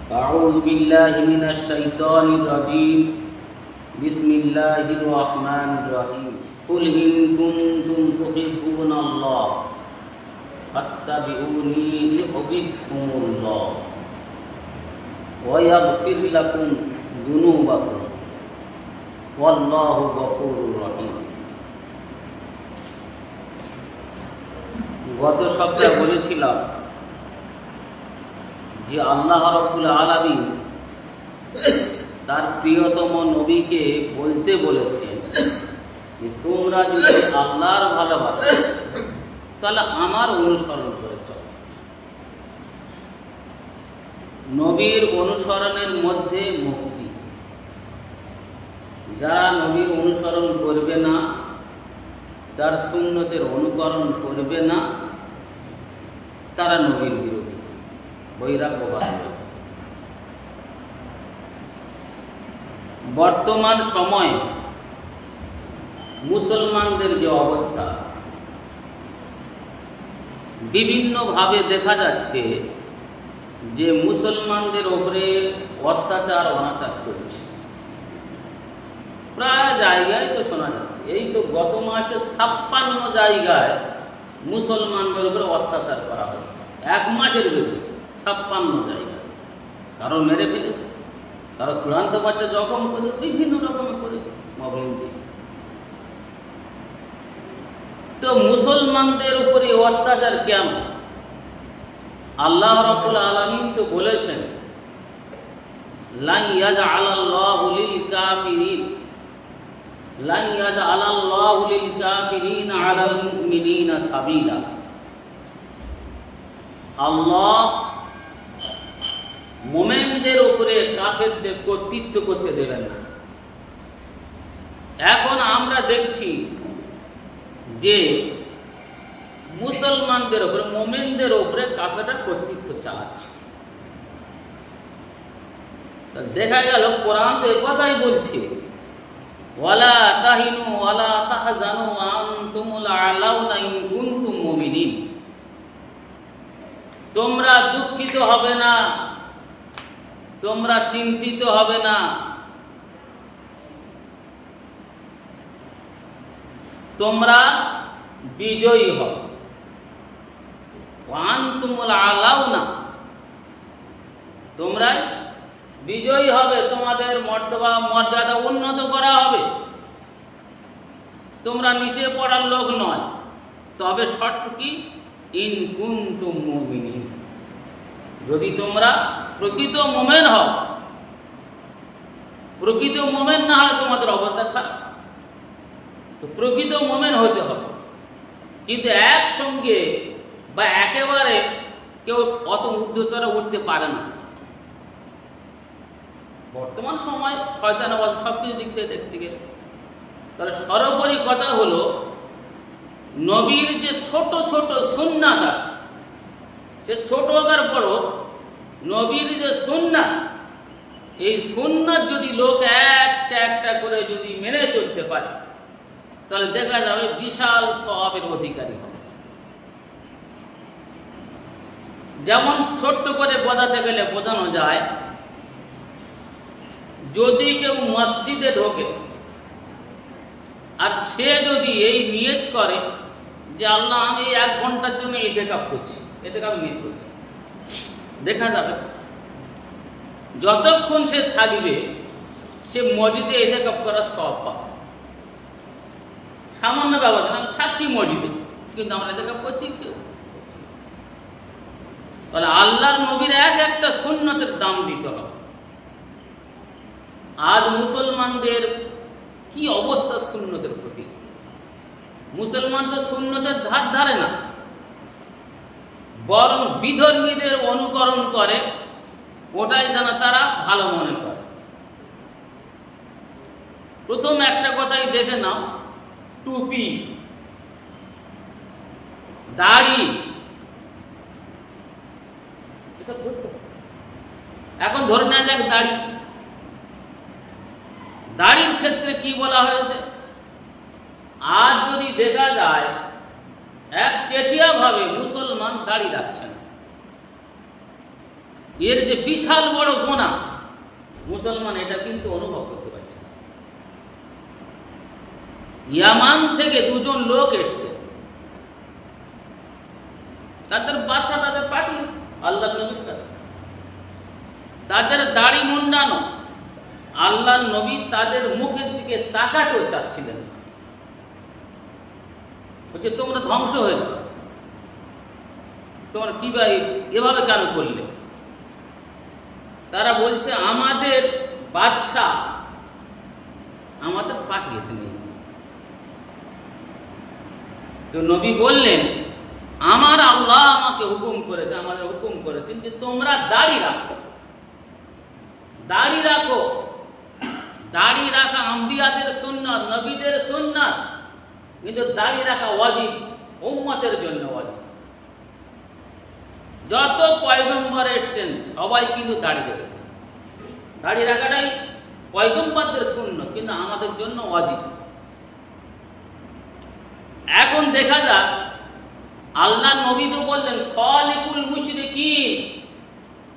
أعوذ بالله من الشيطان الرجيم بسم الله الرحمن الرحيم قل إن كنتم تحبون الله فاتبعوني يحببكم الله ويغفر لكم ذنوبكم والله غفور رحيم। গত সপ্তাহে বলেছিলাম যে আল্লাহ রাব্বুল আলামিন তার প্রিয়তম নবীকে বলতে বলেছেন যে তোমরা যদি আল্লাহর ভালোবাসো তাহলে আমার অনুসরণ করে চলো। নবীর অনুসরণের মধ্যে মুক্তি। যারা নবীর অনুসরণ করবে না, তার সুন্নতের অনুকরণ করবে না, তারা নবীর বিরোধী, বৈরাগ্যবাদ। বর্তমান সময়ে মুসলমানদের যে অবস্থা, বিভিন্নভাবে দেখা যাচ্ছে যে মুসলমানদের ওপরে অত্যাচার অনাচার চলছে। প্রায় জায়গায় তো শোনা যাচ্ছে, এই তো গত মাসে 56 জায়গায় মুসলমানদের উপরে অত্যাচার করা হয়েছে। এক মাসের ভেতরে 56 জায়গায় কারো মেরে ফেলেছে, কারো চূড়ান্ত পর্যায়ে জখম করে, বিভিন্ন রকমের করেছে মবলিনটি। তো মুসলমানদের উপরে অত্যাচার কেন? আল্লাহ রাব্বুল আলামিন তো বলেছেন লা ইয়াজআলাল্লাহু লিল কাফিরিন লা ইয়াজআলাল্লাহু লিল কাফিরিন আলাল মুমিনিনা সাবিলা। আল্লাহ মুমিনদের উপরে কাফেরদের কর্তৃত্ব করতে দেবেন না। এখন আমরা দেখছি যে মুসলমানদের উপরে, মুমিনদের উপরে কাফেররা কর্তৃত্ব চালাচ্ছে। দেখা গেল কোরআন তো এই কথাই বলছে, ওয়ালা তাহিনু ওয়ালা তাহজানু ওয়া আনতুমুল আলাউনা ইন কুনতুম মুমিনিন। তোমরা দুঃখিত হবে না, তোমরা চিন্তিত হবে না, তোমরা বিজয়ী হবে। ওয়া আনতুমুল আলাউনা, তোমরা বিজয়ী হবে, তোমাদের মর্যাদা উন্নত করা হবে, তোমরা নিচে পড়ার লোক নয়। তবে শর্ত কি? ইন কুনতুম মুমিনিন, যদি তোমরা প্রকৃত মুমিন হও। প্রকৃত মুমিন না হলে তোমাদের অবস্থা খারাপ। তো প্রকৃত মুমিন হতে হবে, কিন্তু একসঙ্গে বা একেবারে কেউ অত ঊর্ধ্বতরে উঠতে পারে না। বর্তমান সময় শয়তানবাদ সবকিছু দিক থেকে দেখতে গেলে, তাহলে সর্বোপরি কথা হলো নবীর যে ছোট ছোট সুন্নাত আছে, সে ছোট হোক আর বড়, নবীর যে সুন্নাত, এই সুন্নাত যদি লোক একটা একটা করে যদি মেনে চলতে পারে, তাহলে দেখা যাবে বিশাল সওয়াবের অধিকারী হবে। যেমন ছোট্ট করে বোঝাতে গেলে বোঝানো যায়, যদি কেউ মসজিদে ঢোকে আর সে যদি এই নিয়ত করে যে আল্লাহ আমি 1 ঘন্টার জন্য ইতিকাফ করছি, এটাকে আমি নিয়ত করছি, দেখা যাবে যতক্ষণ সে থাকবে সে মসজিদে ইতিকাফ করার সওয়াব পাবে। সামান্য ব্যবধান, আমি থাকছি মসজিদে কিন্তু আমরা ইতিকাফ করছি কেউ। তাহলে আল্লাহর নবীর এক একটা সুন্নতের দাম দিতে হবে। আজ মুসলমানদের কি অবস্থা সুন্নতের প্রতি? মুসলমান তো সুন্নতের ধার ধারে না, বরং বিধর্মীদের অনুকরণ করে, ওটাই যেন তারা ভালো মনে করে। প্রথম একটা কথাই দেখে নাও, টুপি, দাড়ি, এসব করতে হবে। এখন ধরে নেওয়া যাক দাড়ির ক্ষেত্রে কি বলা হয়েছে? আজ যদি দেখা যায় একচেটিয়া ভাবে মুসলমান দাড়ি রাখছেন, এর যে বিশাল বড় গোনা, মুসলমান এটা কিন্তু অনুভব করতে পারছে না। ইয়ামান থেকে দুজন লোক এসছে, তাদের বাদশা তাদের পাঠিয়েছে আল্লাহ নবীর কাছে। তাদের দাড়ি মুন্ডানো, আল্লাহ নবী তাদের মুখের দিকে তাকাতেও চাচ্ছিলেন না। বলছে তোমরা ধ্বংস হয়ে যাও, তোমরা কি ভাই এভাবে কেন করলে? তারা বলছে আমাদের বাদশা আমাদের পাঠিয়েছেন। তো নবী বললেন আমার আল্লাহ আমাকে হুকুম করেছে, আমাদের হুকুম করেছেন যে তোমরা দাড়ি রাখো, দাড়ি রাখো। দাড়ি রাখা আম্বিয়াদের সুন্নাত, নবীদের সুন্নাত, কিন্তু দাড়ি রাখা ওয়াজিব, উম্মতের জন্য ওয়াজিব। যত পয়গম্বর এসেছেন সবাই কিন্তু দাড়ি রেখেছেন। দাড়ি রাখাটাই পয়গম্বরদের সুন্নাত, কিন্তু আমাদের জন্য ওয়াজিব। এখন দেখা যাক, আল্লাহ নবী তো বললেন খালিকুল মুশরিকিন,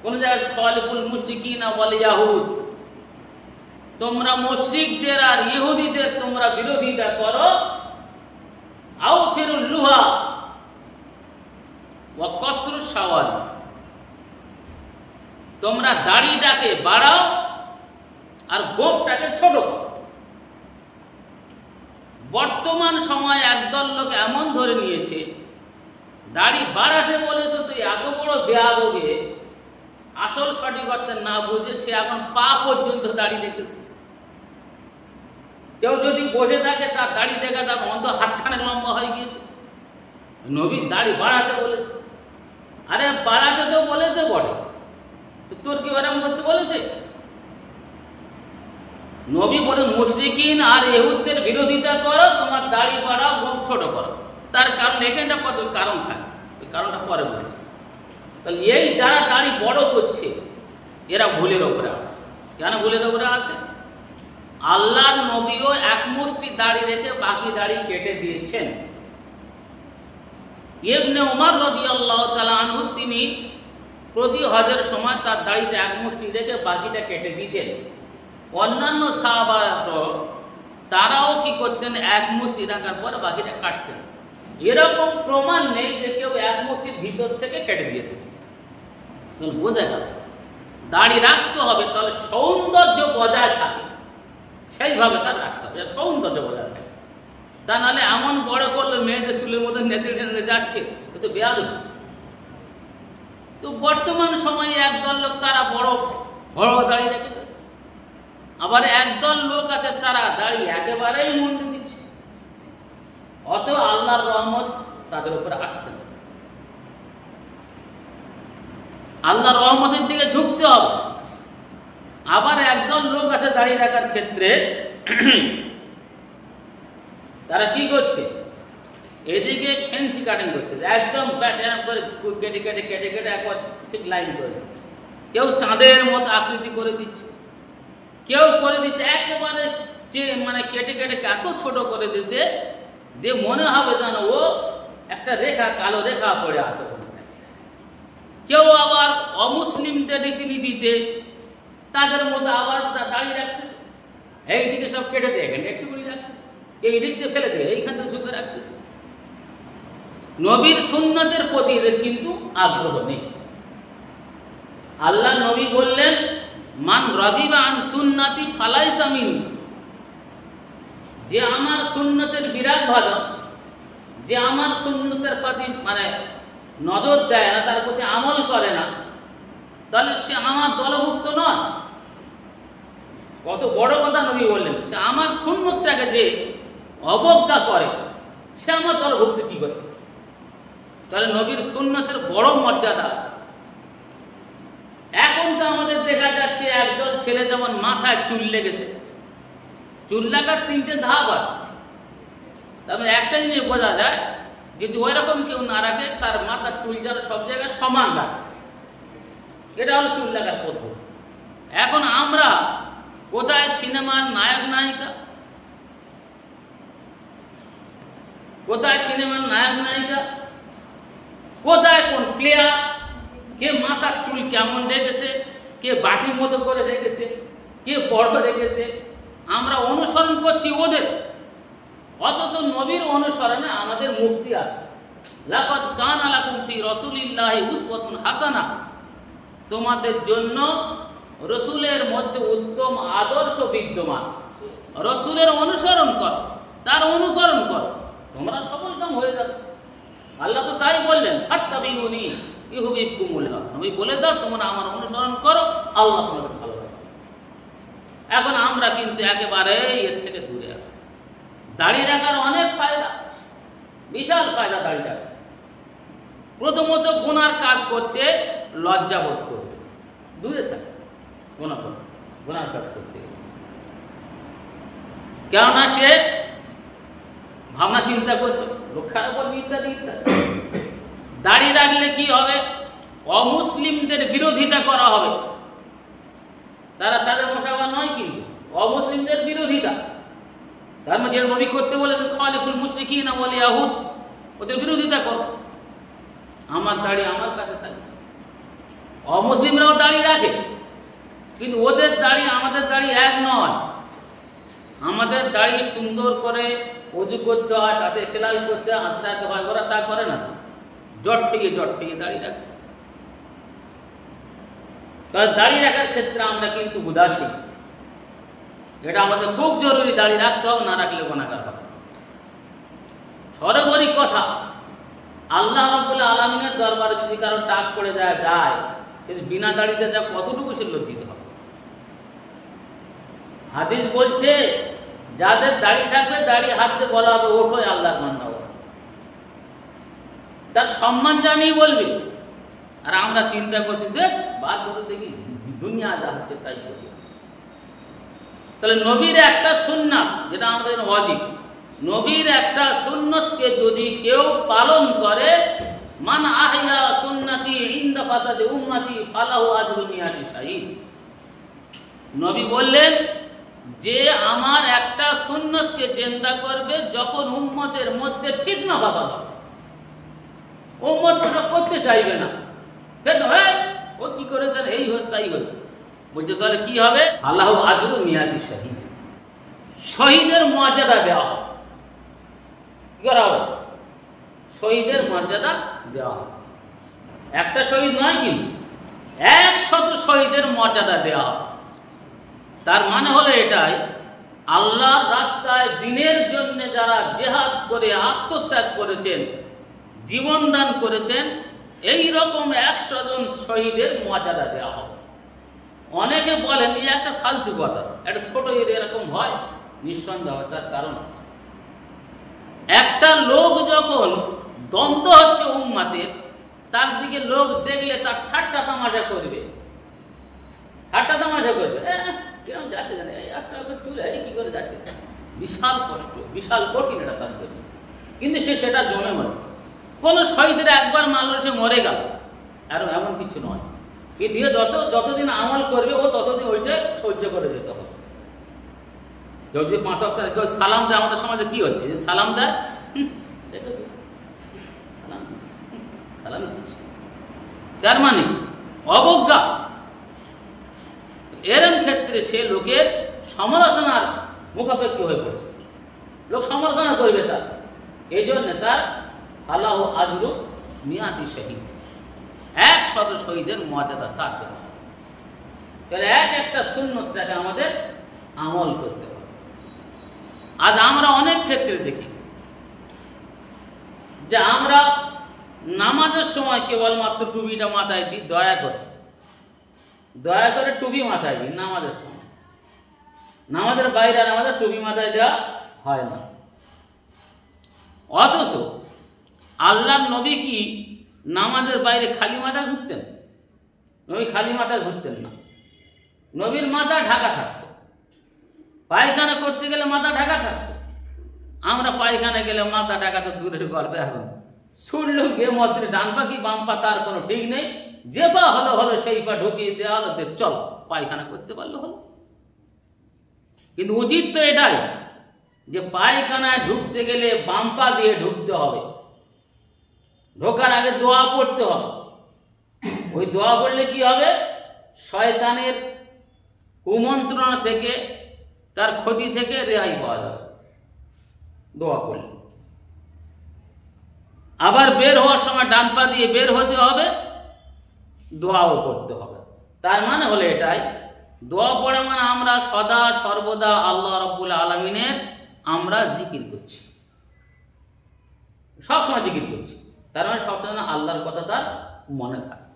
কোন জায়গায় খালিকুল মুশরিকিন ওয়াল ইয়াহুদ, তোমরা মুশরিকদের আর ইহুদিদের তোমরা বিরোধিতা করো। আও ফিরুল লুহা ওয়া কসরুশ শাওয়ার, তোমরা দাড়িটাকে বাড়াও আর গোঁফটাকে ছোট করো। বর্তমান সময়ে একদল লোক এমন ধরে নিয়েছে, দাড়ি বাড়াতে বলেছে তুই এত বড় বেয়াদবে, আসল সঠিক অর্থে না বুঝে সে এখন পা পর্যন্ত দাড়ি রেখেছে। কেউ যদি বসে থাকে তার দাড়ি দেখা তার অন্ত হাতখানে লম্বা হয়ে গিয়েছে। নবী দাড়ি বাড়াতে বলেছে, আরে বাড়াতে তো বলেছে বটে, তোর কি ওরকম করতে বলেছে? নবী বলে মুশরিকিন আর ইহুদদের বিরোধিতা করো, তোমার দাড়ি বাড়াও, গোঁফ ছোট করো। তার কারণ এখানটা কত কারণ থাকে, ওই কারণটা পরে বলছে। তাহলে এই যারা দাড়ি বড় করছে এরা ভুলের ওপরে আসে। কেন ভুলের ওপরে আসে? আল্লাহর নবীও এক মুষ্টি দাড়ি রেখে বাকি দাড়ি কেটে দিয়েছেন। ইবনে উমর রাদিয়াল্লাহু তাআলা আনহু তিনি প্রতি হজের সময় তার দাড়িটা এক মুষ্টি রেখে বাকিটা কেটে দিতেন। অন্যান্য সাহাবারা তারাও কি করতেন, এক মুষ্টি রাখার পর বাকিটা কাটতেন। এরকম প্রমাণ নেই যে কেউ এক মুষ্টির ভিতর থেকে কেটে দিয়েছে। বোঝা গেল দাড়ি রাখতে হবে, তাহলে সৌন্দর্য বজায় থাকে, সেইভাবে তার রাখতে হবে, সৌন্দর্য বজায় থাকে। তা নাহলে এমন বড় করলে মেয়েদের চুলের মধ্যে নেতে টেনে যাচ্ছে, তো বেয়াদবি। তো বর্তমান সময়ে একদল লোক তারা বড় বড় দাড়ি রেখে দিচ্ছে, আবার একদল লোক আছে তারা দাড়ি একেবারেই মুন্ডে দিচ্ছে। অত আল্লাহর রহমত তাদের উপরে আসছে না। আল্লাহর রহমতের দিকে ঝুঁকতে হবে। আবার একদল লোক আছে দাড়ি রাখার ক্ষেত্রে তারা কি করছে, এদিকে ফেন্সি কাটিং করতে একদম প্যাটার্ন করে কেটে কেটে কেটে কেটে একবার ঠিক লাইন করে দিচ্ছে। কেউ চাঁদের মতো আকৃতি করে দিচ্ছে, কেউ করে দিচ্ছে একেবারে মানে কেটে কেটে এত ছোট করে দিচ্ছে যে মনে হবে যেন ও একটা রেখা, কালো রেখা পড়ে আসে। কেউ আবার অমুসলিমদের রীতিনীতিতে তাদের মধ্যে আবার দাড়ি রাখতেছে, এইদিকে সব কেটে দেয়, এখানে একটু করে রাখতেছে, এই দিক দিয়ে ফেলে দেয়, এইখানে ঝুঁকে রাখতেছে। নবীর সুন্নতের প্রতি এদের কিন্তু আগ্রহ নেই। আল্লাহ নবী বললেন মান রাদিবা আন সুন্নতি ফালাইসা মিন্নি, যে আমার সুন্নতের বিরাট ভালো, যে আমার সুন্নতের প্রতি মানে নজর দেয় না, তার প্রতি আমল করে না, তাহলে সে আমার দলভুক্ত নয়। কত বড় কথা নবী বললেন, সে আমার সুন্নতটাকে যে অবজ্ঞা করে সে আমার দলভুক্ত কি করে? তাহলে নবীর সুন্নতের বড় মর্যাদা আছে। এখন তো আমাদের দেখা যাচ্ছে একদল ছেলে যেমন মাথায় চুল লেগেছে, চুল লাগার 3টে ধাপ আছে। তারপরে একটা জিনিস বোঝা যায়, যদি ওই রকম কেউ না রাখে তার মাথার চুল যেন সব জায়গায় সমান রাখে, এটা হলো চুল লাগার পদ্ধতি। এখন আমরা কোথায় সিনেমার নায়ক নায়িকা, কোথায় সিনেমার নায়ক নায়িকা, কোথায় কোন প্লেয়ার, কে মাথার চুল কেমন রেখেছে, কে বাটির মতো করে রেখেছে, কে বড় রেখেছে, আমরা অনুসরণ করছি ওদের। অথচ নবীর অনুসরণে আমাদের মুক্তি আছে। লাকাদ কানা লাকুম ফি রাসূলিল্লাহি উসওয়াতুন হাসানাহ, তোমাদের জন্য রসুলের মধ্যে উত্তম আদর্শ বিদ্যমান। রসুলের অনুসরণ কর, তার অনুকরণ কর, তোমরা সফল কাম হয়ে যাবে। আল্লাহ তো তাই বললেন, ফাত্তাবিউনি ইউহিব্বুকুমুল্লাহ। নবী বলে দাও তোমরা আমার অনুসরণ করো, আল্লাহ তোমাদের ভালো রাখবে। এখন আমরা কিন্তু একেবারে এর থেকে দূরে আসি। দাড়ি রাখার অনেক ফায়দা, বিশাল ফায়দা দাড়ি রাখা। প্রথমত গুনার কাজ করতে লজ্জা বোধ করবে, দূরে থাকে গুনার কাজ করতে, কেননা সে ভাবনা চিন্তা করবে রক্ষার উপর ইত্যাদি ইত্যাদি। দাড়ি রাখলে কি হবে? অমুসলিমদের বিরোধিতা করা হবে। তারা তাদের মোশাবা নয়, কিন্তু অমুসলিমদের বিরোধিতা। তার মধ্যে নবী করতে বলেছেন খালিকুল মুশরিকিনা ওয়াল ইয়াহুদ, ওদের বিরোধিতা করো। আমার দাড়ি আমার কাছে থাকে। অমুসলিমরাও দাড়ি রাখে, কিন্তু ওদের দাড়ি আমাদের দাড়ি এক নয়। আমাদের দাড়ি সুন্দর করে ওযু করতে হয়, তাতে তেলাল করতে হয়, আঁচড়াতে হয়। ওরা তা করে না, জট ফিয়ে দাড়ি রাখে। কারণ দাড়ি রাখার ক্ষেত্রে আমরা কিন্তু উদাসীন। এটা আমাদের খুব জরুরি, দাড়ি রাখতে হবে, না রাখলে গুনাহগার হবে। সর্বোপরি কথা, আল্লাহ রাব্বুল আলামিনের দরবারে যদি কারো টাক পড়ে যায়, কিন্তু বিনা দাড়িতে যা কতটুকু সে লজ্জিত হবে। হাদিস বলছে যাদের দাড়ি থাকবে দাড়ি হাতে বলা হবে ওঠো আল্লাহর বান্দা, তার সম্মান জানিয়ে বলবে। আর আমরা চিন্তা করছি যে বাদ করে দেখি দুনিয়া যা হচ্ছে তাই করি। তাহলে নবীর একটা সুন্নাত, যেটা আমাদের ওয়াজিব, নবীর একটা সুন্নতকে যদি কেউ পালন করে, মান আহইয়া সুন্নতি ইনদা ফাসাদি উম্মতি ফালাহু আজরু মিয়াতি শাহীদ। নবী বললেন যে আমার একটা সুন্নতকে জিন্দা করবে যখন উম্মতের মধ্যে ফিতনা ফাসাদ হবে, উম্মত ওটা করতে চাইবে না, কেন ও কি করে দেন, এই হচ্ছে তাই হচ্ছে, বলছে তাহলে কি হবে? ফালাহু আজরু মিয়াতি শাহীদ, শহীদের মর্যাদা দেওয়া হবে। কি করা হবে? শহীদের মর্যাদা দেওয়া হবে। একটা শহীদ নয়, কিন্তু 100 শহীদের মর্যাদা দেওয়া হবে। তার মানে হলো এটাই, আল্লাহর রাস্তায় দিনের জন্য যারা জিহাদ করে আত্মত্যাগ করেছেন, জীবন দান করেছেন, এই রকম 100 জন শহীদের মর্যাদা দেওয়া হবে। অনেকে বলেন এই একটা ফালতু কথা, একটা ছোট এরকম হয়, নিঃসন্দেহ তার কারণ আছে। একটা লোক যখন দ্বন্দ্ব হচ্ছে উম্মাতের, তার দিকে লোক দেখলে তার ঠাট্টা তামাশা করবে, কেমন যাচ্ছে জানে, একটা চুলে কি করে যাচ্ছে, বিশাল কষ্ট, বিশাল কঠিন এটা তার জন্য। কিন্তু সে সেটা জমে মরে। কোন শহীদের একবার মারল সে মরে গেল, আর এমন কিছু নয়। এ দিয়ে যতদিন আমল করবে ও ততদিন ওইটা সহ্য করে যেতে হবে। যদি 5 সপ্তাহ কেউ সালাম দেয়, আমাদের সমাজে কি হচ্ছে, সালাম দেয়, সালাম দিচ্ছে, তার মানে অবজ্ঞা। এরম ক্ষেত্রে সে লোকের সমালোচনার মুখাপেক্ষি হয়ে পড়েছে, লোক সমালোচনা করবে তার। এই জন্য তার ফালাহু আজরু মিয়াতি শাহীদ, 100 শহীদের মর্যাদা থাকবে। তাহলে একটা সুন্নতটাকে আমাদের আমল করতে হবে। আজ আমরা অনেক ক্ষেত্রে দেখি যে আমরা নামাজের সময় কেবলমাত্র টুপিটা মাথায় দিই, দয়া করে টুপি মাথায় দিই নামাজের সময়। নামাজের বাইরে আর আমাদের টুপি মাথায় দেওয়া হয় না। অথচ আল্লাহর নবী কি নামাজের বাইরে খালি মাথা ঘুরতেন? নবী খালি মাথা ঘুরতেন না, নবীর মাথা ঢাকা থাকতো। পায়খানা করতে গেলে মাথা ঢাকা থাকতো। আমরা পায়খানা গেলে মাথা ঢাকা তো দূরের গল্প, এখন শুনলো গে মধ্যে ডান পা কি বাম পা তার কোনো ঠিক নেই, যে পা হলো সেই পা ঢুকিয়ে দেওয়া হলো, চল পায়খানা করতে পারলো হলো। কিন্তু উচিত তো এটাই যে পায়খানায় ঢুকতে গেলে বাম পা দিয়ে ঢুকতে হবে, ঢোকার আগে দোয়া পড়তে হবে, ওই দোয়া পড়লে কি হবে? শয়তানের কুমন্ত্রণা থেকে, তার ক্ষতি থেকে রেহাই পাওয়া যাবে দোয়া পড়লে। আবার বের হওয়ার সময় ডান পা দিয়ে বের হতে হবে, দোয়াও করতে হবে। তার মানে হলো এটাই, দোয়া পড়া মানে আমরা সদা সর্বদা আল্লাহ রাব্বুল আলামিনের আমরা জিকির করছি, সবসময় জিকির করছি। তার মানে সবসময় আল্লাহর কথা তার মনে থাকে।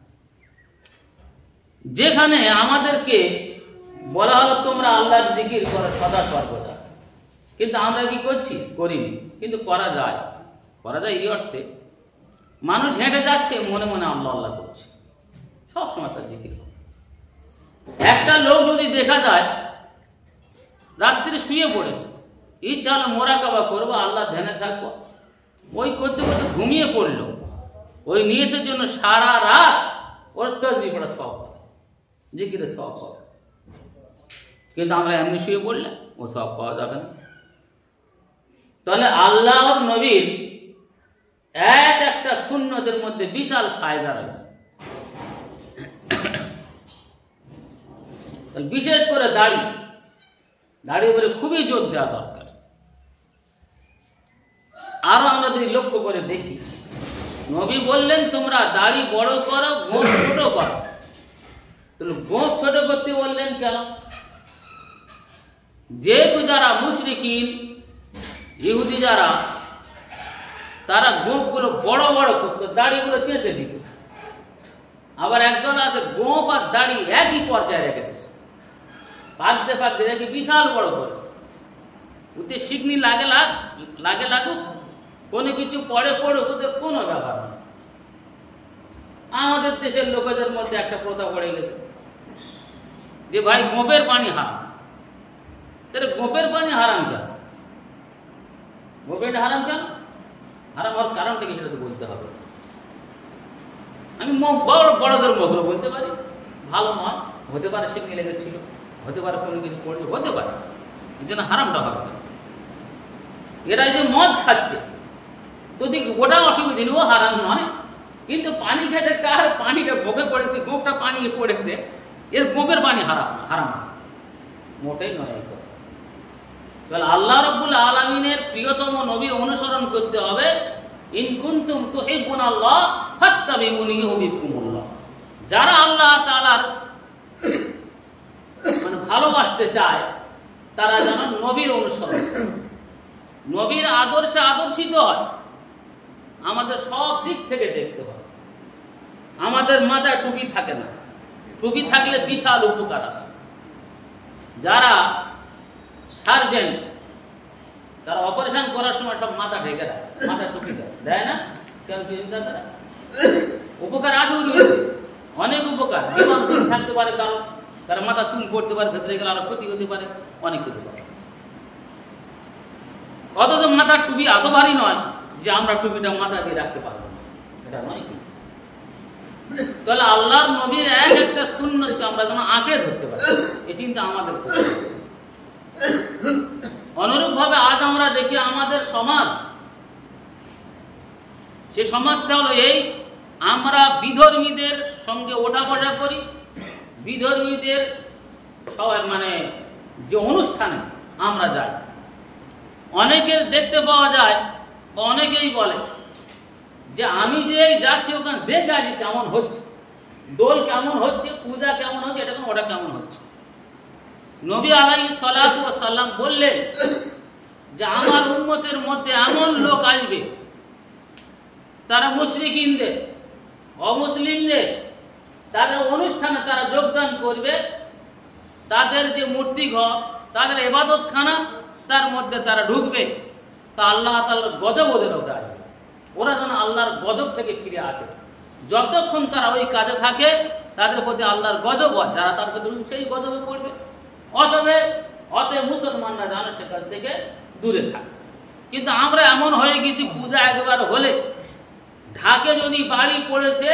যেখানে আমাদেরকে বলা হলো তোমরা আল্লাহর জিকির করো সদা সর্বদা, কিন্তু আমরা কি করছি? করিনি। কিন্তু করা যায় এই অর্থে, মানুষ হেঁটে যাচ্ছে মনে মনে আল্লাহ আল্লাহ করছে, সবসময় তার জিকির। একটা লোক যদি দেখা যায় রাত্রে শুয়ে পড়েছে, ইচ্ছা হলো মোরাকাবা করবো, আল্লাহ ধ্যানে থাকবো, ওই করতে করতে ঘুমিয়ে পড়লো, ওই নিয়তের জন্য সারা রাত ওর তসবিহ পড়া সব, জিকিরের সব পাবে। কিন্তু আমরা এমনি শুয়ে পড়লে ও সব পাওয়া যাবে না। তাহলে আল্লাহর নবীর একটা সুন্নতের মধ্যে বিশাল ফায়দা রয়েছে। বিশেষ করে দাড়ি উপরে খুবই জোর দেওয়া দরকার। আরো আমরা যদি লক্ষ্য করে দেখি, নবী বললেন তোমরা দাড়ি বড় করো, গোঁফ ছোট করো। তাহলে গোঁফ ছোট করতে বললেন কেন? যেহেতু যারা মুশরিকিন ইহুদি যারা, তারা গোঁফগুলো বড় বড় করতো, দাড়িগুলো চেঁচে দিত। আবার একদল আছে গোঁফ আর দাড়ি একই পর্যায়ে রেখে দিচ্ছে, পাকতে রেখে বিশাল বড় করেছে। ওতে শিকনি লাগে লাগুক, কোনো কিছু পড়ুক, ওদের কোনো ব্যাপার নেই। আমাদের দেশের লোকেদের মধ্যে একটা প্রথা পড়ে গেছে যে ভাই গোঁফের পানি হারাম। তাহলে গোঁফের পানি হারাম কেন? গোঁফের হারাম কেন? হারাম হওয়ার কারণটা কি সেটা তো বলতে হবে। আমি বড়দের মুখগুলো বলতে পারি, ভালো নয়, হতে পারে শিকনি লেগেছিল, হতে পারে কোনো কিছু পড়বে, হতে পারে, এই জন্য হারামটা হবে। এরা যে মদ খাচ্ছে তো দেখ ওটা অসুবিধা নেই, ও হারাম নয়। কিন্তু পানি খেতে কার পানিটা গোঁফে পড়েছে, গোঁফটা পানি পড়েছে, এর গোঁফের পানি হারাম মোটেই নয়। তাহলে আল্লাহ রাব্বুল আলামিনের প্রিয়তম নবীর অনুসরণ করতে হবে। ইন কুনতুম তুহিব্বুনাল্লাহ ফাত্তাবিউনি ইউহিব্বুকুমুল্লাহ। যারা আল্লাহ তাআলার মানে ভালোবাসতে চায় তারা যেন নবীর অনুসরণ, নবীর আদর্শে আদর্শিত হয়। আমাদের সব দিক থেকে দেখতে হবে। আমাদের মাথায় টুপি থাকে না, টুপি থাকলে বিশাল উপকার আছে। যারা সার্জেন্ট তারা অপারেশন করার সময় সব মাথা ঢেকে দেয়, মাথা টুপি দেয় না কেন? উপকার আছে, অনেক উপকার। জীবন থাকতে পারে, কারণ তারা মাথা চুল পড়তে পারে, ভেতরে গেলে আরো ক্ষতি হতে পারে, অনেক কিছু পারে। অথচ মাথার টুপি এত ভারী নয় যে আমরা টুপিটা মাথা দিয়ে রাখতে পারবো না, এটা নয় কি? তাহলে আল্লাহর নবীর একটা সুন্নতকে আমরা যেন আঁকড়ে ধরতে পারি, এই চিন্তা আমাদের করতে হবে। অনুরূপ ভাবে আজ আমরা দেখি আমাদের সমাজ, সে সমাজটা হলো এই, আমরা বিধর্মীদের সঙ্গে ওঠা বসা করি, বিধর্মীদের সবাই মানে যে অনুষ্ঠানে আমরা যাই, অনেকের দেখতে পাওয়া যায়, অনেকেই বলে যে আমি যে যাচ্ছি ওখানে দেখে আছি কেমন হচ্ছে, দোল কেমন হচ্ছে, পূজা কেমন হচ্ছে, এটা ওটা কেমন হচ্ছে। নবী আলাইহিস সালাতু ওয়াস সালাম বললেন যে আমার উম্মতের মধ্যে এমন লোক আসবে, তারা মুশরিকিনদের, অমুসলিমদের তাদের অনুষ্ঠানে তারা যোগদান করবে, তাদের যে মূর্তি ঘর, তাদের ইবাদতখানা, তার মধ্যে তারা ঢুকবে, তা আল্লাহ তাআলার গজব ওদের উপরে আসবে। ওরা যেন আল্লাহর গজব থেকে ফিরে আসে। যতক্ষণ তারা ওই কাজে থাকে তাদের প্রতি আল্লাহর গজব হয়, যারা তার প্রতি সেই গজবে পড়বে। অতএব মুসলমানরা যেন সে কাজ থেকে দূরে থাকে। কিন্তু আমরা এমন হয়ে গেছি, পূজা একবার হলে ঢাকে যদি বাড়ি পড়েছে,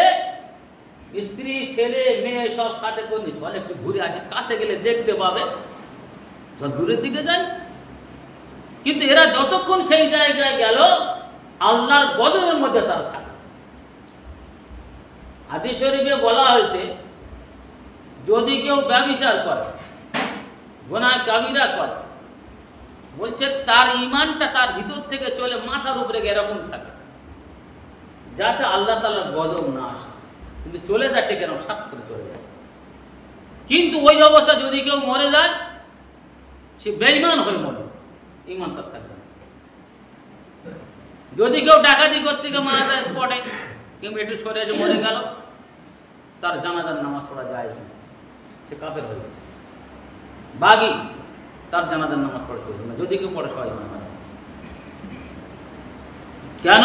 স্ত্রী ছেলে মেয়ে সব সাথে করে চল একটু ঘুরে আসে, কাছে গেলে দেখতে পাবে, চল দূরের দিকে যাই। কিন্তু এরা যতক্ষণ সেই জায়গায় গেল আল্লাহর গজবের মধ্যে তারা থাকে। হাদিস শরীফে বলা হয়েছে যদি কেউ ব্যভিচার করে, গুনাহ কাবিরা করে, বলছে তার ঈমানটা তার ভিতর থেকে চলে মাথার উপরে এরকম থাকে যাতে আল্লাহ তাআলার গজব না আসে, কিন্তু চলে যায় কেন সাত করে চলে যায়। কিন্তু ওই অবস্থা যদি কেউ মরে যায় সে বেঈমান হয়ে মরে, ঈমান তার থাকবে না। যদি কেউ ডাকাতি করতে গিয়ে মারা যায় স্পটে, কিংবা একটু সরে এসে মরে গেল, তার জানাজার নামাজ পড়া যায় না, সে কাফের হয়ে গেছে। বাগী, তার জানাজার নামাজ পড়া চলবে না, যদি কেউ পড়ে সবাই মনে হয়। কেন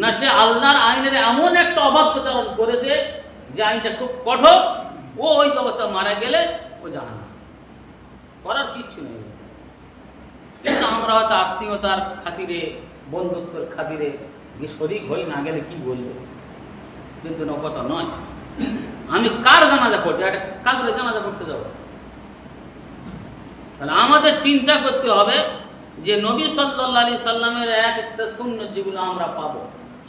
না, সে আল্লাহর আইনের এমন একটা অবাধ্যচারণ করেছে যে আইনটা খুব কঠোর, ও ওই অবস্থা মারা গেলে ও জাহান্নামে, করার কিচ্ছু নেই। কিন্তু আমরা হয়তো আত্মীয়তার খাতিরে, বন্ধুত্বের খাতিরে গিয়ে শরীক হই, না গেলে কি বলবো, কিন্তু কথা নয়। আমি কার জানাজা পড়ছি, একটা কাগরে জানাজা পড়তে যাবো, তাহলে আমাদের চিন্তা করতে হবে যে নবী সাল্লাল্লাহু আলাইহি সাল্লামের এক একটা সুন্নত যেগুলো আমরা পাবো,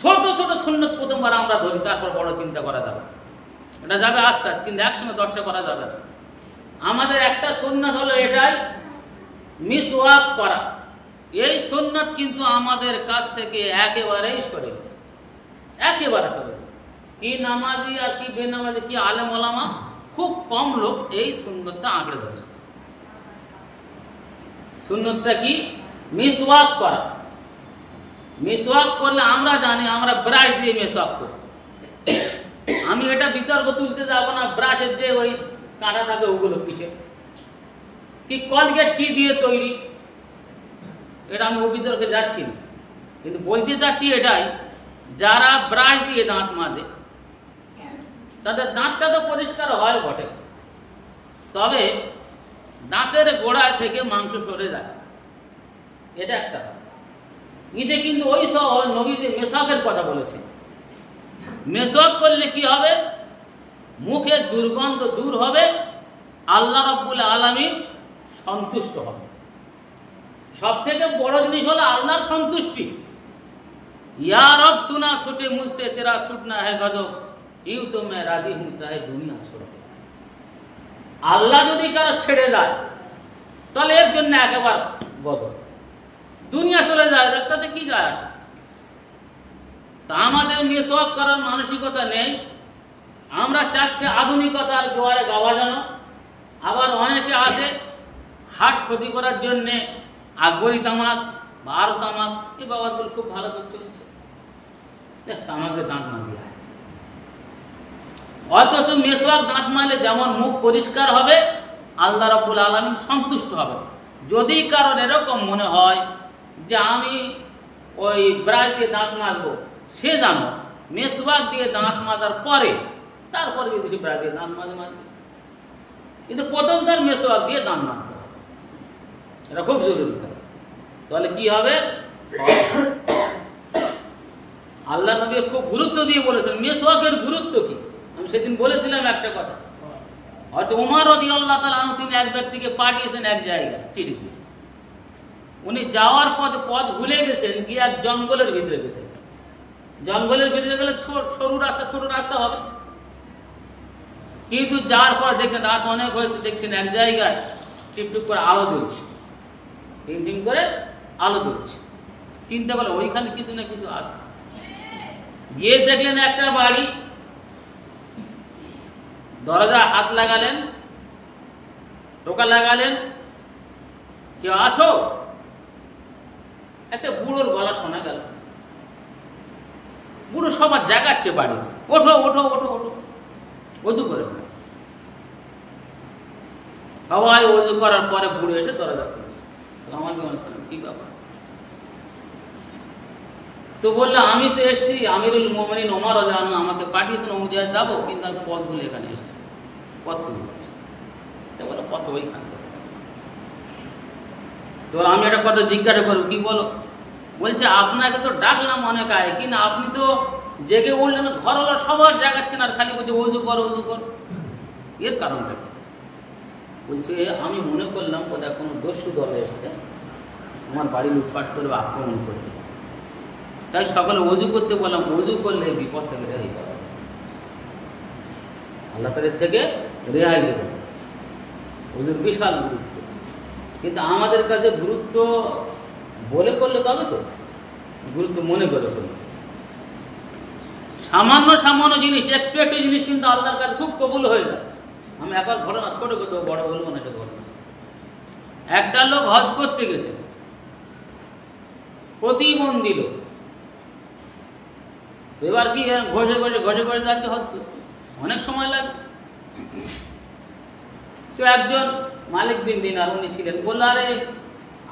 ছোট ছোট সুন্নত প্রথমবার আমরা ধরি, তারপর বড় চিন্তা করা যাবে, এটা যাবে আস্তে আস্তে, কিন্তু একসঙ্গে 10টা করা যাবে না। আমাদের একটা সুন্নত হলো এটাই, মিসওয়াক করা। এই সুন্নত কিন্তু আমাদের কাছ থেকে একেবারেই সরে গেছে, একেবারে সরে গেছে। কি নামাজি আর কি বেনামাজি, কি আলেম ওলামা, খুব কম লোক এই সুন্নতটা আঁকড়ে ধরেছে। সুন্নতটা কি? মিসওয়াক করা। মিসওয়াক করলে আমরা জানি, আমরা ব্রাশ দিয়ে মিসওয়াক করি। আমি এটা বিতর্ক তুলতে যাব না, ব্রাশের যে ওই কাঁটা থাকে ওগুলো কিসে, কি কলগেট কি দিয়ে তৈরি, এটা আমি ও বিতর্কে যাচ্ছি না, কিন্তু বলতে চাচ্ছি এটাই, যারা ব্রাশ দিয়ে দাঁত মাজে তাদের দাঁতটা তো পরিষ্কার হয় বটে, তবে দাঁতের গোড়ায় থেকে মাংস সরে যায়, এটা একটা। ঈদে কিন্তু ওই সব নবীতে মেশাকের কথা বলেছে। মেশক করলে কি হবে? মুখের দুর্গন্ধ দূর হবে, আল্লাহ রাব্বুল আলামিন সন্তুষ্ট হবে। সব থেকে বড় জিনিস হলো আল্লাহর সন্তুষ্টি। ইয়া রব তু না ছুটে মুঝসে তেরা ছুটনা হ্যায় গজব, ইউ তো मैं রাজি হুঁ চাহে দুনিয়া ছোড় দে। আল্লাহ যদি কারো ছেড়ে যায় তাহলে এর জন্য একেবারে গজব, দুনিয়া চলে যায়, তাতে কি যায় আসে? তা আমাদের মিসওয়াক করার মানসিকতা নেই, আমরা চাচ্ছি আধুনিকতার জোয়ারে গাওয়া যেন। আবার অনেকে আছে হার্ট ক্ষতি করার জন্যে আকবরী তামাক বা আরো তামাক, এই বাবাগুলো খুব ভালো করে চলছে, তামাকের দাঁত মাজি হয়। অথচ মিসওয়াক দাঁত মারলে যেমন মুখ পরিষ্কার হবে, আল্লাহ রাব্বুল আলামিন সন্তুষ্ট হবে। যদি কারোর এরকম মনে হয় যে আমি ওই ব্রাশ দিয়ে দাঁত মাজবো, সে জানো মিসওয়াক দিয়ে দাঁত মাজার পরে তারপরে যদি ব্রাশ দিয়ে দাঁত মাজবে, কিন্তু প্রথম তার মিসওয়াক দিয়ে দাঁত মাজতে হবে, এটা খুব জরুরি কাজ। তাহলে কি হবে? আল্লাহ নবী খুব গুরুত্ব দিয়ে বলেছেন মিসওয়াকের গুরুত্ব কি। আমি সেদিন বলেছিলাম একটা কথা, হয়তো উমর রাদিয়াল্লাহু তাআলা আনহু তিনি এক ব্যক্তিকে পাঠিয়েছেন এক জায়গায় চিঠি দিয়ে, উনি যাওয়ার পথ ভুলে গেছেন, গিয়ে এক জঙ্গলের ভিতরে গেছেন। জঙ্গলের ভিতরে গেলে সরু রাস্তা, ছোট রাস্তা হবে, কিন্তু যাওয়ার পর দেখেন রাত অনেক হয়েছে, দেখছেন এক জায়গায় টিপটিপ করে আলো জ্বলছে, টিম টিম করে আলো জ্বলছে। চিন্তা করলেন ওইখানে কিছু না কিছু আছে, গিয়ে দেখলেন একটা বাড়ি, দরজা হাত লাগালেন, টোকা লাগালেন, কেউ আছো? একটা বুড়োর গলা শোনা গেল। বুড়ো সবার জাগাচ্ছে বাড়ি, ওঠো ওঠো ওঠো ওঠো, অজু করে। সবাই অজু করার পরে বুড়ো এসে দরজা খুলেছে, কি ব্যাপার? তো বললো আমি তো এসছি, আমিরুল মুমিনিন ওমর রাদিয়াল্লাহু আনহু আমাকে পাঠিয়েছেন অমুক জায়গায় যাবো, কিন্তু আমি পথ ভুলে এখানে এসছি, পথ ভুলে গেছি। তো বলো পথ ওইখানে। তো আমি একটা কথা জিজ্ঞাসা করবো, কি বলো? বলছে আপনাকে তো ডাকলাম অনেক আগে, কিন্তু আপনি তো জেগে উঠলেন, ঘরওয়ালা সবার জাগাচ্ছেন আর খালি বলছে অজু কর অজু কর, এর কারণটা কি? বলছে আমি মনে করলাম কোথায় কোনো দস্যু দল এসছে, আমার বাড়ি লুটপাট করবে, আক্রমণ করবে, তাই সকালে অজু করতে বললাম, অজু করলে বিপদ থেকে রেহাই পাবে। আল্লাহ তাদের থেকে রেহাই দেবেন, ওদের বিশাল গুরুত্ব। কিন্তু আমাদের কাছে গুরুত্ব বলে করলে তবে তো, গুরুত্ব মনে করে করলে। সামান্য সামান্য জিনিস, একটু একটু জিনিস কিন্তু আল্লাহর কাছে খুব কবুল হয়ে যায়। আমি একবার ঘটনা ছোট করতে বড় বলবো না, এটা ঘটনা। একটা লোক হজ করতে গেছে, প্রতিবন্ধী লোক। এবার কি ঘষে ঘষে ঘষে ঘষে যাচ্ছে হজ করতে, অনেক সময় লাগে। তো একজন মালিক বিন দিনার উনি ছিলেন, বলল আরে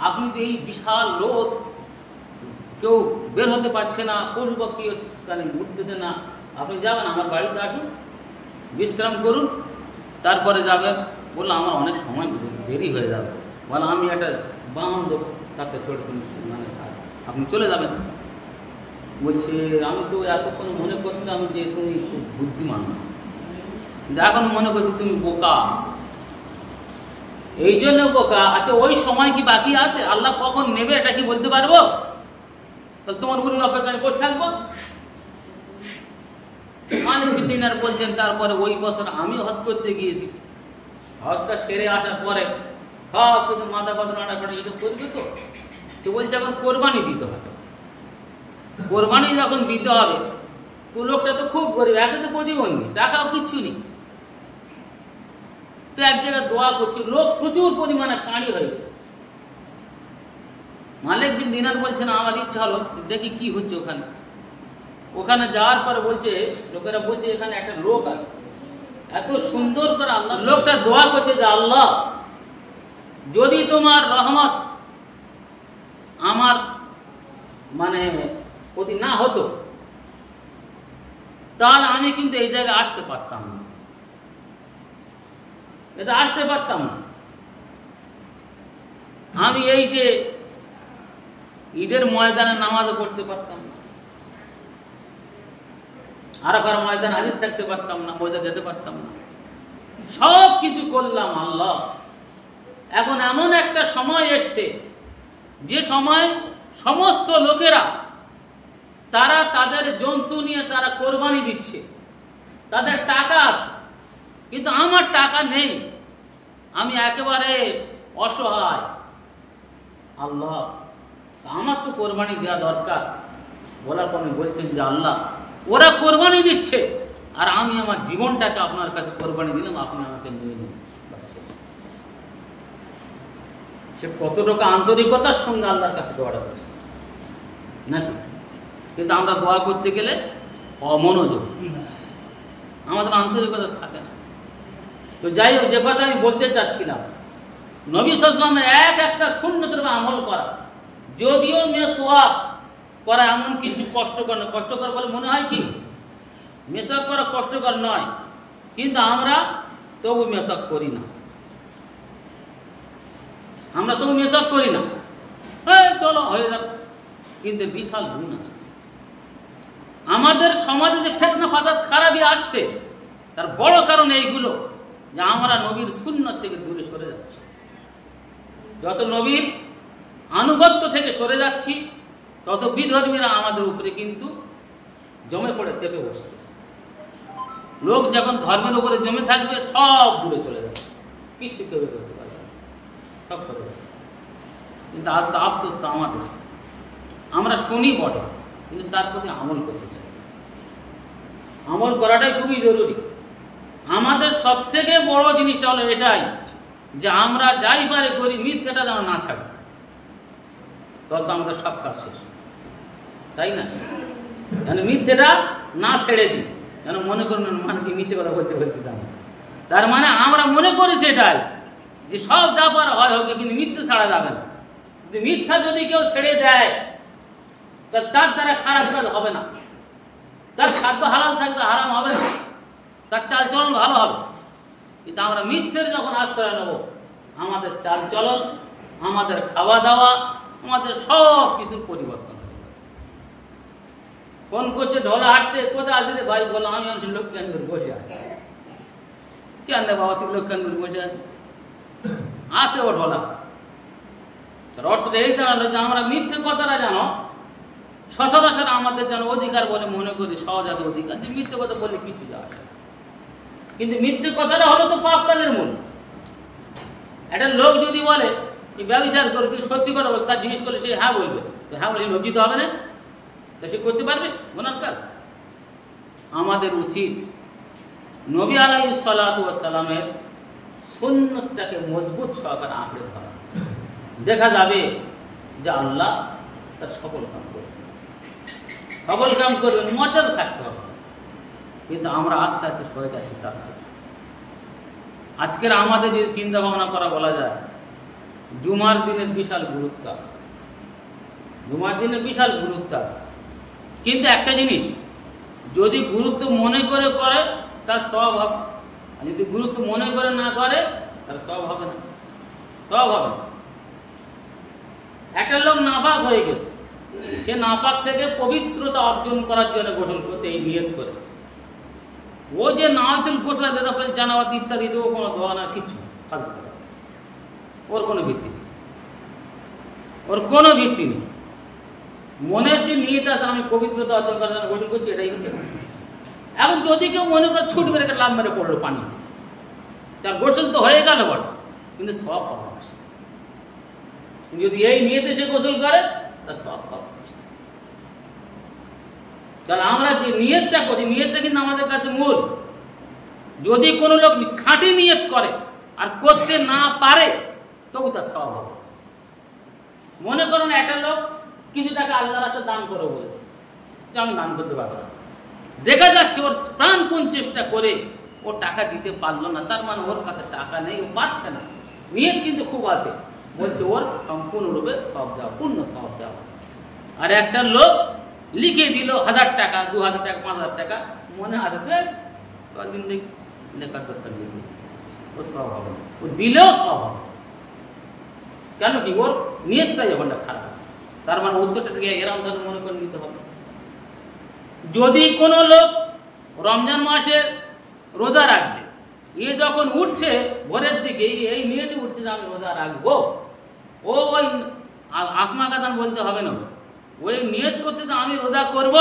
আপনি তো এই বিশাল লোক, কেউ বের হতে পারছে না, পশু পাখি উঠতেছে না, আপনি যাবেন আমার বাড়িতে আসুন, বিশ্রাম করুন, তারপরে যাবেন। বললো আমার অনেক সময় দেরি হয়ে যাবে। বলো আমি একটা বাহন দেবো, তাকে চড়ে মানে আপনি চলে যাবেন। বলছে আমি তো এতক্ষণ মনে করতাম যে তুমি খুব বুদ্ধিমান, এখন মনে করছি তুমি বোকা। এই জন্য বোকা। আচ্ছা ওই সময় কি বাকি আছে? আল্লাহ কখন নেবে এটা কি বলতে পারবো? তাহলে তোমার গুরু অপেক্ষায় বসে থাকবো? মালিক বিন দিনার বলছেন তারপরে ওই বছর আমি হজ করতে গিয়েছি, হজটা সেরে আসার পরে সব কিছু মাথা কথা নাড়াকাটা এটা করবে তো বলছে এখন কোরবানি দিতে হবে। কোরবানি যখন দিতে হবে, তো লোকটা তো খুব গরিব, একে তো প্রতিবন্ধী, টাকাও কিচ্ছু নেই। তো এক জায়গায় দোয়া করছে, লোক প্রচুর পরিমাণে কাঁড়ি হয়ে গেছে। মালিক বিন দিনার বলছেন আমার ইচ্ছা হলো দেখি কি হচ্ছে ওখানে। ওখানে যাওয়ার পরে বলছে, লোকেরা বলছে এখানে একটা লোক আছে, এত সুন্দর করে আল্লাহ, লোকটা দোয়া করছে যে আল্লাহ যদি তোমার রহমত আমার মানে প্রতি না হতো তাহলে আমি কিন্তু এই জায়গায় আসতে পারতাম না, এটা আসতে পারতাম না। আমি এই যে ঈদের ময়দানে নামাজও পড়তে পারতাম না, আরাফার ময়দানে হাজির থাকতে পারতাম না, ময়দা যেতে পারতাম না, সব কিছু করলাম আল্লাহ। এখন এমন একটা সময় এসছে যে সময় সমস্ত লোকেরা তারা তাদের জন্তু নিয়ে তারা কোরবানি দিচ্ছে, তাদের টাকা আছে, কিন্তু আমার টাকা নেই, আমি একেবারে অসহায়। আল্লাহ আমার তো কোরবানি দেওয়া দরকার। বলার পর বলছেন যে আল্লাহ ওরা কোরবানি দিচ্ছে আর আমি আমার জীবনটাকে আপনার কাছে কোরবানি দিলাম, আপনি আমাকে নিয়ে নিন। সে কতটুকু আন্তরিকতার সঙ্গে আল্লাহর কাছে দোয়াটা করেছে নাকি? কিন্তু আমরা দোয়া করতে গেলে অমনোযোগ, আমাদের আন্তরিকতা থাকে না। তো যাই হোক, যে কথা আমি বলতে চাচ্ছিলাম, নবী সাল্লাল্লাহু আলাইহি ওয়াসাল্লামের একটা সুন্নতের উপর আমল করা, যদিও মেসওয়াক করা এমন কিছু কষ্টকর নয়। কষ্টকর বলে মনে হয় কি? মেসওয়াক করা কষ্টকর নয়, কিন্তু আমরা তবু মেসওয়াক করি না, আমরা তবু মেসওয়াক করি না। হ্যাঁ চলো হয়ে যাবে, কিন্তু বিশাল গুণ আছে। আমাদের সমাজে যে ফিতনা ফাসাদ খারাপই আসছে, তার বড় কারণ এইগুলো যে আমরা নবীর সুন্নাত থেকে দূরে সরে যাচ্ছি। যত নবীর আনুগত্য থেকে সরে যাচ্ছি, তত বিধর্মীরা আমাদের উপরে কিন্তু জমে পড়ে চেপে বসছে। লোক যখন ধর্মের উপরে জমে থাকবে, সব দূরে চলে যাবে, কিছু কেউ করতে পারবে না, সব সরে যাবে। কিন্তু আজ তো আফসোস তো আমাদের, আমরা শুনি বটে কিন্তু তার প্রতি আমল করতে চাই। আমল করাটাই খুবই জরুরি। আমাদের সব থেকে বড় জিনিসটা হলো এটাই যে আমরা যাই পারে করি, মিথ্যাটা যেন না ছাড়ি, তত আমাদের সব কাজ শেষ, তাই না? যেন মিথ্যেটা না ছেড়ে দিই, যেন মনে করবেন মানে কি মিথ্যে কথা বলতে বলতে যাবো। তার মানে আমরা মনে করেছি এটাই যে সব যা পারা হয় হবে, কিন্তু মিথ্যে ছাড়া যাবে না। কিন্তু মিথ্যা যদি কেউ ছেড়ে দেয় তার দ্বারা খারাপ কাজ হবে না, তার খাদ্য হালাল থাকবে, হারাম হবে না, তার চালচলন ভালো হবে। কিন্তু আমরা মিথ্যের যখন আশ্রয় নেব, আমাদের চালচলন, আমাদের খাওয়া দাওয়া, আমাদের সব কিছুর পরিবর্তন হবে। কোন করছে ঢোলা হাঁটতে, কোথায় আসলে ভাই বলো আমি লক্ষ্মীকান্তপুর বসে আছি, কেন রে বাবা তুই লক্ষ্মীকান্তপুর বসে আছি? আসে ও ঢোলা। অর্থটা এই দাঁড়ালো যে আমরা মিথ্যে কথাটা জানো সচরাচর আমাদের যেন অধিকার বলে মনে করি, সহজাত অধিকার, যে মিথ্যে কথা বললে কিছু যাওয়া যায়। কিন্তু মিথ্যে কথাটা হলো তো পাপ কাজের মূল। একটা লোক যদি বলে ব্যবচার করে, কিন্তু সত্যি কথা বলছে, তার জিজ্ঞেস করলে সে হ্যাঁ বলবে, তো হ্যাঁ বলে লজ্জিত হবে না? তো সে করতে পারবে গুনার কাজ? আমাদের উচিত নবী আলাইহিস সালাতু ওয়াস সালামের সুন্নতটাকে মজবুত সহকারে আঁকড়ে ধরা। দেখা যাবে যে আল্লাহ তার সকল কাম করবে, সকল কাম করবেন, মজার থাকতে হবে। কিন্তু আমরা আস্তে আস্তে সরে যাচ্ছি তার থেকে। আজকের আমাদের যদি চিন্তা ভাবনা করা বলা যায়, জুমার দিনের বিশাল গুরুত্ব আছে, জুমার দিনের বিশাল গুরুত্ব আছে। কিন্তু একটা জিনিস, যদি গুরুত্ব মনে করে করে তার সওয়াব হবে, আর যদি গুরুত্ব মনে করে না করে তার সওয়াব হবে না, সওয়াব হবে না। একটা লোক নাপাক হয়ে গেছে, সে নাপাক থেকে পবিত্রতা অর্জন করার জন্য গোসল করতে এই নিয়ত করেছে। ও যে নাওয়াতুল গোসলা দেওয়া জানাবাত ইত্যাদি দেবো, কোনো দোয়া না, কিচ্ছু ফালতু কথা, ওর কোনো ভিত্তি নেই, ওর কোনো ভিত্তি নেই। মনের যে নিয়ত আছে আমি পবিত্রতা অর্জন করার জন্য গোসল করছি, এটাই হচ্ছে। এখন যদি কেউ মনে করে ছুট মেরে লাভ মেরে পড়লো পানি, তার গোসল তো হয়ে গেল বড়, কিন্তু সব পাওয়া আসে। যদি এই নিয়তে সে গোসল করে তার সব পাওয়া আসে। তাহলে আমরা যে নিয়তটা করি, নিয়তটা কিন্তু আমাদের কাছে মূল। যদি কোনো লোক খাঁটি নিয়ত করে আর করতে না পারে তবু তার সওয়াব হবে। মনে করুন একটা লোক কিছু টাকা আল্লাহর রাস্তায় দান করে বলেছে যে আমি দান করতে পারবো না, দেখা যাচ্ছে ওর প্রাণপণ চেষ্টা করে ও টাকা দিতে পারলো না, তার মানে ওর কাছে টাকা নেই, ও পাচ্ছে না। নিয়ত কিন্তু খুব আছে, বলছে ওর সম্পূর্ণরূপে সওয়াব দেওয়া, পূর্ণ সওয়াব দেওয়া। আর একটা লোক লিখে দিল 1000 টাকা, 2000 টাকা, 5000 টাকা, মনে আছে কদিন লেখার দরকার নেই, ও সওয়াব হবে না, ও দিলেও সওয়াব হবে। কেন কি? ওর নিয়তটাই ওখানটা খারাপ আছে। তার মানে উদ্দেশ্যটাকে এরকম ধরনের মনে করে নিতে হবে। যদি কোনো লোক রমজান মাসের রোজা রাখবে, এ যখন উঠছে ভোরের দিকে, এই নিয়তে উঠছে যে আমি রোজা রাখবো, ও ওই আসমা কাতান বলতে হবে না, ওই নিয়ত করতে তো আমি রোজা করব,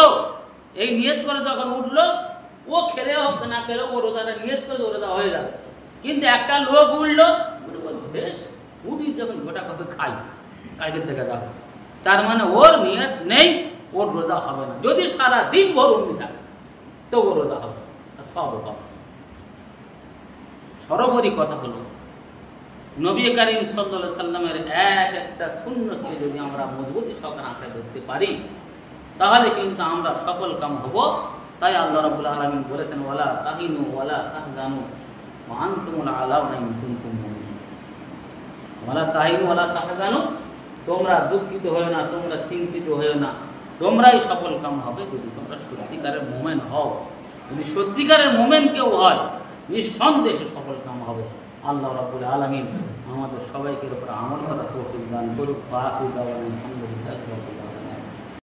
এই নিয়ত করে যখন উঠলো, ও খেলে হোক না খেলে ও রোজাটা নিয়ত করে ও রোজা হয়ে যাবে। কিন্তু একটা লোক উঠলো, বেশ উঠি যখন গোটা কত খাই, কালকের দেখা যাবে, তার মানে ওর নিয়ত নেই, ওর রোজা হবে না। যদি সারা দিন ভোর উঠে থাকে তো ওর রোজা হবে, সব হবে। সর্বোপরি কথা হলো নবী করিম সাল্লাল্লাহু আলাইহি সাল্লামের এক একটা সুন্নতকে যদি আমরা মজবুতি সহকারে আঁকড়ে ধরতে পারি, তাহলে কিন্তু আমরা সফল কাম হব। তাই আল্লাহ রাব্বুল আলামিন বলেছেন, ওয়ালা তাহিনু ওয়ালা তাহজানু ওয়া আনতুমুল আ'লাউনা ইন কুনতুম মুমিনিন। ওয়ালা তাহিনু ওয়ালা তাহজানু, তোমরা দুঃখিত হও না, তোমরা চিন্তিত হও না, তোমরাই সফল কাম হবে যদি তোমরা সত্যিকারের মুমিন হও। যদি সত্যিকারের মুমিন কেউ হয়, নিঃসন্দেহে সফল কাম হবে। আল্লাহ রাব্বুল আলামিন আমাদের সবাইকে উপর আমল করার তৌফিক দান করুক। আলহামদুলিল্লাহ।